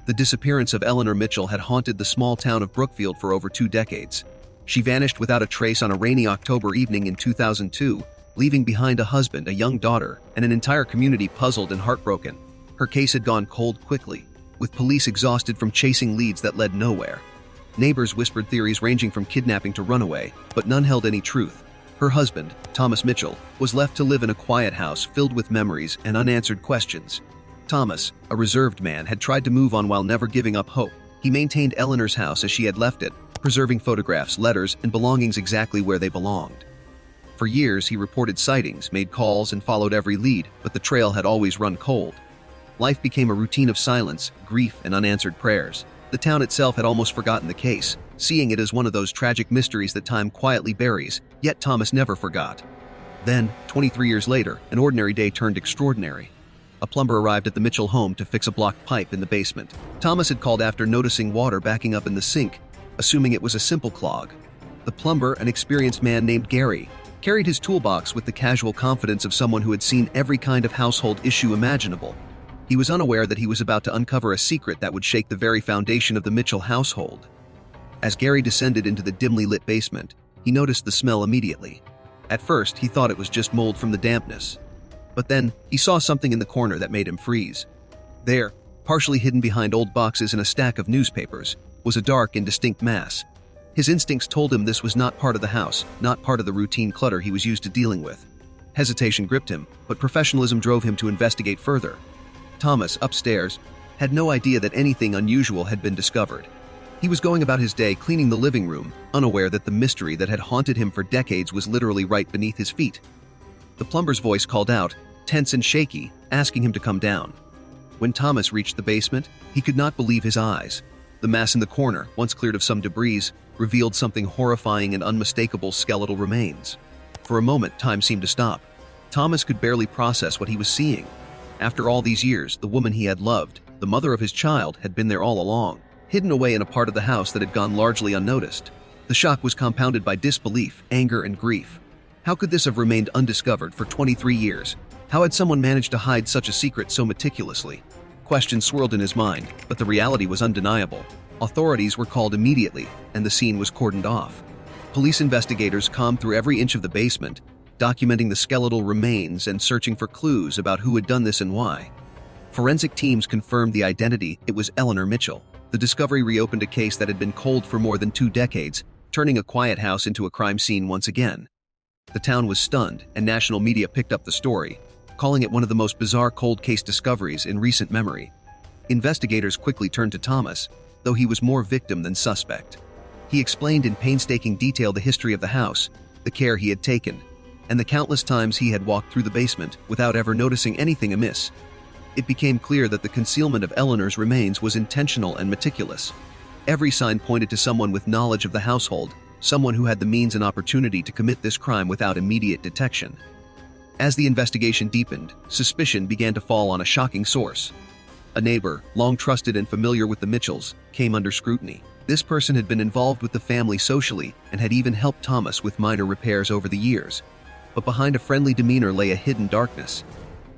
The disappearance of Eleanor Mitchell had haunted the small town of Brookfield for over 2 decades. She vanished without a trace on a rainy October evening in 2002, leaving behind a husband, a young daughter, and an entire community puzzled and heartbroken. Her case had gone cold quickly, with police exhausted from chasing leads that led nowhere. Neighbors whispered theories ranging from kidnapping to runaway, but none held any truth. Her husband, Thomas Mitchell, was left to live in a quiet house filled with memories and unanswered questions. Thomas, a reserved man, had tried to move on while never giving up hope. He maintained Eleanor's house as she had left it, preserving photographs, letters, and belongings exactly where they belonged. For years, he reported sightings, made calls, and followed every lead, but the trail had always run cold. Life became a routine of silence, grief, and unanswered prayers. The town itself had almost forgotten the case, seeing it as one of those tragic mysteries that time quietly buries, yet Thomas never forgot. Then, 23 years later, an ordinary day turned extraordinary. A plumber arrived at the Mitchell home to fix a blocked pipe in the basement. Thomas had called after noticing water backing up in the sink, assuming it was a simple clog. The plumber, an experienced man named Gary, carried his toolbox with the casual confidence of someone who had seen every kind of household issue imaginable. He was unaware that he was about to uncover a secret that would shake the very foundation of the Mitchell household. As Gary descended into the dimly lit basement, he noticed the smell immediately. At first, he thought it was just mold from the dampness. But then, he saw something in the corner that made him freeze. There, partially hidden behind old boxes and a stack of newspapers, was a dark, indistinct mass. His instincts told him this was not part of the house, not part of the routine clutter he was used to dealing with. Hesitation gripped him, but professionalism drove him to investigate further. Thomas, upstairs, had no idea that anything unusual had been discovered. He was going about his day cleaning the living room, unaware that the mystery that had haunted him for decades was literally right beneath his feet. The plumber's voice called out, tense and shaky, asking him to come down. When Thomas reached the basement, he could not believe his eyes. The mass in the corner, once cleared of some debris, revealed something horrifying and unmistakable: skeletal remains. For a moment, time seemed to stop. Thomas could barely process what he was seeing. After all these years, the woman he had loved, the mother of his child, had been there all along, hidden away in a part of the house that had gone largely unnoticed. The shock was compounded by disbelief, anger, and grief. How could this have remained undiscovered for 23 years? How had someone managed to hide such a secret so meticulously? Questions swirled in his mind, but the reality was undeniable. Authorities were called immediately, and the scene was cordoned off. Police investigators combed through every inch of the basement, documenting the skeletal remains and searching for clues about who had done this and why. Forensic teams confirmed the identity: it was Eleanor Mitchell. The discovery reopened a case that had been cold for more than 2 decades, turning a quiet house into a crime scene once again. The town was stunned, and national media picked up the story, calling it one of the most bizarre cold case discoveries in recent memory. Investigators quickly turned to Thomas, though he was more victim than suspect. He explained in painstaking detail the history of the house, the care he had taken, and the countless times he had walked through the basement without ever noticing anything amiss. It became clear that the concealment of Eleanor's remains was intentional and meticulous. Every sign pointed to someone with knowledge of the household, someone who had the means and opportunity to commit this crime without immediate detection. As the investigation deepened, suspicion began to fall on a shocking source. A neighbor, long trusted and familiar with the Mitchells, came under scrutiny. This person had been involved with the family socially and had even helped Thomas with minor repairs over the years. But behind a friendly demeanor lay a hidden darkness.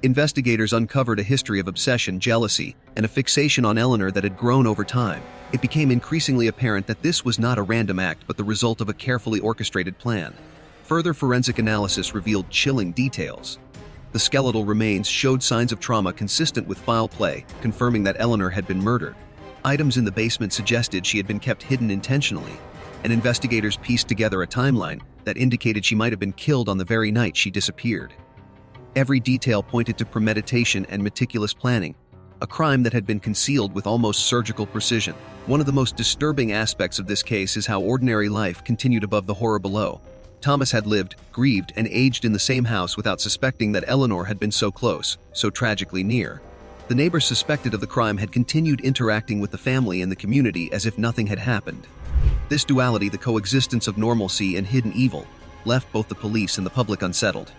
Investigators uncovered a history of obsession, jealousy, and a fixation on Eleanor that had grown over time. It became increasingly apparent that this was not a random act but the result of a carefully orchestrated plan. Further forensic analysis revealed chilling details. The skeletal remains showed signs of trauma consistent with foul play, confirming that Eleanor had been murdered. Items in the basement suggested she had been kept hidden intentionally, and investigators pieced together a timeline that indicated she might have been killed on the very night she disappeared. Every detail pointed to premeditation and meticulous planning, a crime that had been concealed with almost surgical precision. One of the most disturbing aspects of this case is how ordinary life continued above the horror below. Thomas had lived, grieved, and aged in the same house without suspecting that Eleanor had been so close, so tragically near. The neighbors suspected of the crime had continued interacting with the family and the community as if nothing had happened. This duality, the coexistence of normalcy and hidden evil, left both the police and the public unsettled.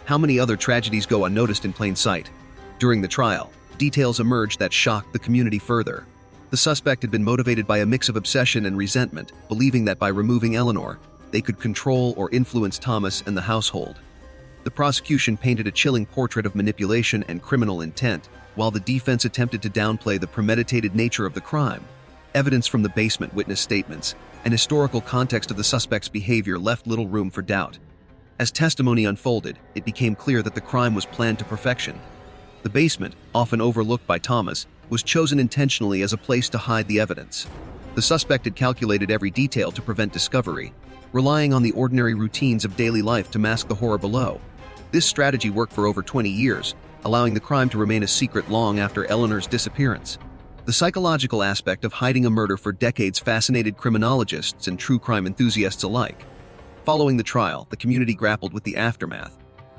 How many other tragedies go unnoticed in plain sight? During the trial, details emerged that shocked the community further. The suspect had been motivated by a mix of obsession and resentment, believing that by removing Eleanor, they could control or influence Thomas and the household. The prosecution painted a chilling portrait of manipulation and criminal intent, while the defense attempted to downplay the premeditated nature of the crime. Evidence from the basement witness statements and historical context of the suspect's behavior left little room for doubt. As testimony unfolded, it became clear that the crime was planned to perfection. The basement, often overlooked by Thomas, was chosen intentionally as a place to hide the evidence. The suspect had calculated every detail to prevent discovery, relying on the ordinary routines of daily life to mask the horror below. This strategy worked for over 20 years, allowing the crime to remain a secret long after Eleanor's disappearance. The psychological aspect of hiding a murder for decades fascinated criminologists and true crime enthusiasts alike. Following the trial, the community grappled with the aftermath.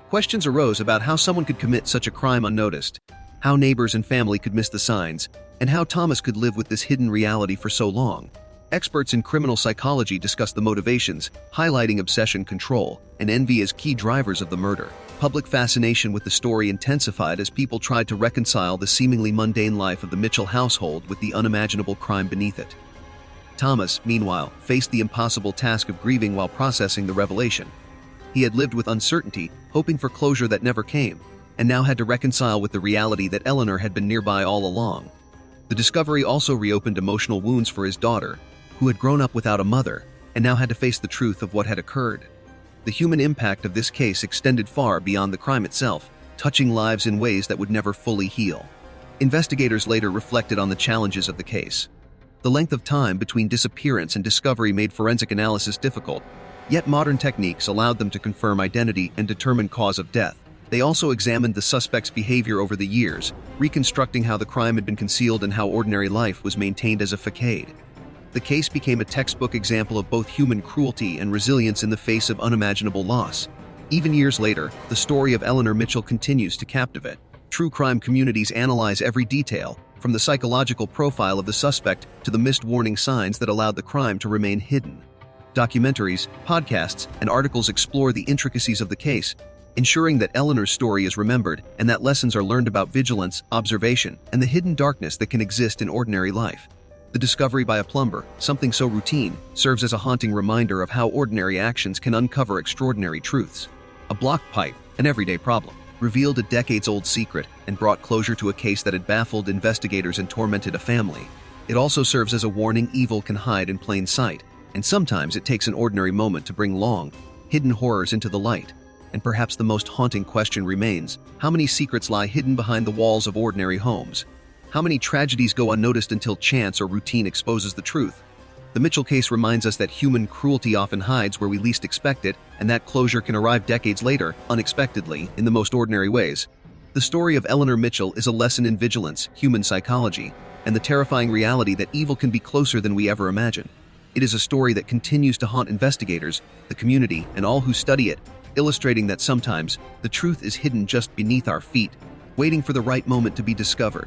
Questions arose about how someone could commit such a crime unnoticed, how neighbors and family could miss the signs, and how Thomas could live with this hidden reality for so long. Experts in criminal psychology discussed the motivations, highlighting obsession, control, and envy as key drivers of the murder. Public fascination with the story intensified as people tried to reconcile the seemingly mundane life of the Mitchell household with the unimaginable crime beneath it. Thomas, meanwhile, faced the impossible task of grieving while processing the revelation. He had lived with uncertainty, hoping for closure that never came, and now had to reconcile with the reality that Eleanor had been nearby all along. The discovery also reopened emotional wounds for his daughter, who had grown up without a mother and now had to face the truth of what had occurred. The human impact of this case extended far beyond the crime itself, touching lives in ways that would never fully heal. Investigators later reflected on the challenges of the case. The length of time between disappearance and discovery made forensic analysis difficult, yet modern techniques allowed them to confirm identity and determine cause of death. They also examined the suspect's behavior over the years, reconstructing how the crime had been concealed and how ordinary life was maintained as a facade. The case became a textbook example of both human cruelty and resilience in the face of unimaginable loss. Even years later, the story of Eleanor Mitchell continues to captivate. True crime communities analyze every detail, from the psychological profile of the suspect to the missed warning signs that allowed the crime to remain hidden. Documentaries, podcasts, and articles explore the intricacies of the case, ensuring that Eleanor's story is remembered and that lessons are learned about vigilance, observation, and the hidden darkness that can exist in ordinary life. The discovery by a plumber, something so routine, serves as a haunting reminder of how ordinary actions can uncover extraordinary truths. A blocked pipe, an everyday problem, revealed a decades-old secret and brought closure to a case that had baffled investigators and tormented a family. It also serves as a warning: evil can hide in plain sight, and sometimes it takes an ordinary moment to bring long, hidden horrors into the light. And perhaps the most haunting question remains: how many secrets lie hidden behind the walls of ordinary homes? How many tragedies go unnoticed until chance or routine exposes the truth? The Mitchell case reminds us that human cruelty often hides where we least expect it, and that closure can arrive decades later, unexpectedly, in the most ordinary ways. The story of Eleanor Mitchell is a lesson in vigilance, human psychology, and the terrifying reality that evil can be closer than we ever imagined. It is a story that continues to haunt investigators, the community, and all who study it, illustrating that sometimes the truth is hidden just beneath our feet, waiting for the right moment to be discovered.